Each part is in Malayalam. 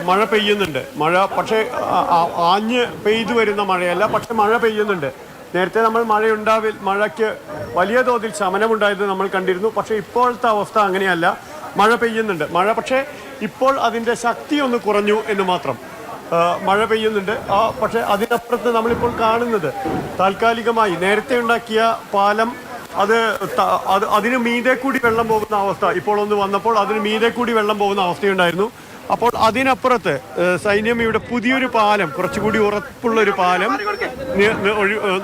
മഴ പെയ്യുന്നുണ്ട്. മഴ പക്ഷേ ആഞ്ഞ് പെയ്തു വരുന്ന മഴയല്ല, പക്ഷെ മഴ പെയ്യുന്നുണ്ട്. നേരത്തെ നമ്മൾ മഴയ്ക്ക് വലിയ തോതിൽ ശമനമുണ്ടായത് നമ്മൾ കണ്ടിരുന്നു. പക്ഷേ ഇപ്പോഴത്തെ അവസ്ഥ അങ്ങനെയല്ല. മഴ പെയ്യുന്നുണ്ട്. മഴ പക്ഷേ ഇപ്പോൾ അതിൻ്റെ ശക്തി ഒന്ന് കുറഞ്ഞു എന്ന് മാത്രം. മഴ പെയ്യുന്നുണ്ട്. പക്ഷേ അതിനപ്പുറത്ത് നമ്മളിപ്പോൾ കാണുന്നത് താൽക്കാലികമായി നേരത്തെ ഉണ്ടാക്കിയ പാലം അതിന് മീതെ കൂടി വെള്ളം പോകുന്ന അവസ്ഥ ഇപ്പോൾ ഒന്ന് വന്നപ്പോൾ അതിന് മീതെ കൂടി വെള്ളം പോകുന്ന അവസ്ഥയുണ്ടായിരുന്നു. അപ്പോൾ അതിനപ്പുറത്ത് സൈന്യം ഇവിടെ പുതിയൊരു പാലം, കുറച്ചുകൂടി ഉറപ്പുള്ളൊരു പാലം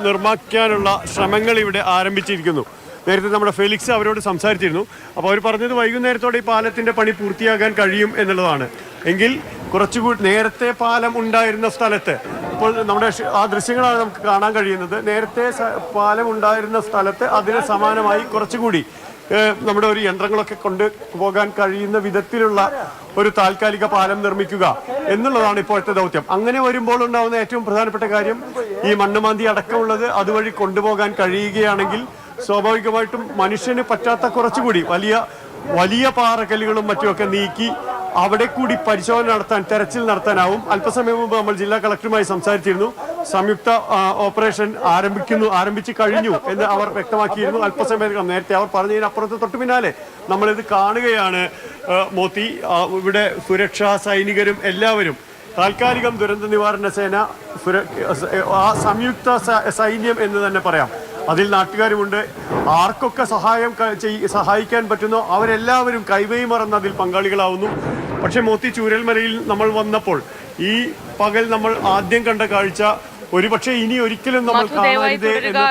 നിർമ്മിക്കാനുള്ള ശ്രമങ്ങൾ ഇവിടെ ആരംഭിച്ചിരിക്കുന്നു. നേരത്തെ നമ്മുടെ ഫെലിക്സ് അവരോട് സംസാരിച്ചിരുന്നു. അപ്പോൾ അവർ പറഞ്ഞത് വൈകുന്നേരത്തോടെ ഈ പാലത്തിൻ്റെ പണി പൂർത്തിയാക്കാൻ കഴിയും എന്നുള്ളതാണ്. എങ്കിൽ കുറച്ചുകൂടി നേരത്തെ പാലം ഉണ്ടായിരുന്ന സ്ഥലത്ത്, ഇപ്പോൾ നമ്മുടെ ആ ദൃശ്യങ്ങളാണ് നമുക്ക് കാണാൻ കഴിയുന്നത്. നേരത്തെ പാലം ഉണ്ടായിരുന്ന സ്ഥലത്ത് അതിന് സമാനമായി കുറച്ചുകൂടി നമ്മുടെ ഒരു യന്ത്രങ്ങളൊക്കെ കൊണ്ടുപോകാൻ കഴിയുന്ന വിധത്തിലുള്ള ഒരു താൽക്കാലിക പാലം നിർമ്മിക്കുക എന്നുള്ളതാണ് ഇപ്പോഴത്തെ ദൗത്യം. അങ്ങനെ വരുമ്പോൾ ഉണ്ടാകുന്ന ഏറ്റവും പ്രധാനപ്പെട്ട കാര്യം, ഈ മണ്ണുമാന്തി അടക്കമുള്ളത് അതുവഴി കൊണ്ടുപോകാൻ കഴിയുകയാണെങ്കിൽ സ്വാഭാവികമായിട്ടും മനുഷ്യന് പറ്റാത്ത കുറച്ചുകൂടി വലിയ പാറക്കല്ലുകളും മറ്റുമൊക്കെ നീക്കി അവിടെ കൂടി പരിശോധന നടത്താൻ, തെരച്ചിൽ നടത്താനാവും. അല്പസമയം മുമ്പ് നമ്മൾ ജില്ലാ കളക്ടറുമായി സംസാരിച്ചിരുന്നു. സംയുക്ത ഓപ്പറേഷൻ ആരംഭിച്ചു കഴിഞ്ഞു എന്ന് അവർ വ്യക്തമാക്കിയിരുന്നു അല്പസമയം നേരത്തെ. അവർ പറഞ്ഞതിനപ്പുറത്ത് തൊട്ടു പിന്നാലെ നമ്മളിത് കാണുകയാണ്. മോത്തി, ഇവിടെ സുരക്ഷാ സൈനികരും എല്ലാവരും, താൽക്കാലികം ദുരന്ത നിവാരണ സേന, ആ സംയുക്ത സൈന്യം എന്ന് തന്നെ പറയാം. അതിൽ നാട്ടുകാരുമുണ്ട്. ആർക്കൊക്കെ സഹായിക്കാൻ പറ്റുന്നോ അവരെല്ലാവരും കൈവൈ മറന്ന് അതിൽ പങ്കാളികളാവുന്നു. പക്ഷെ മോത്തി, ചൂരൽമലയിൽ നമ്മൾ വന്നപ്പോൾ ഈ പകൽ നമ്മൾ ആദ്യം കണ്ട കാഴ്ച ഒരുപക്ഷെ ഇനി ഒരിക്കലും നമ്മൾ കാണരുത് എന്ന്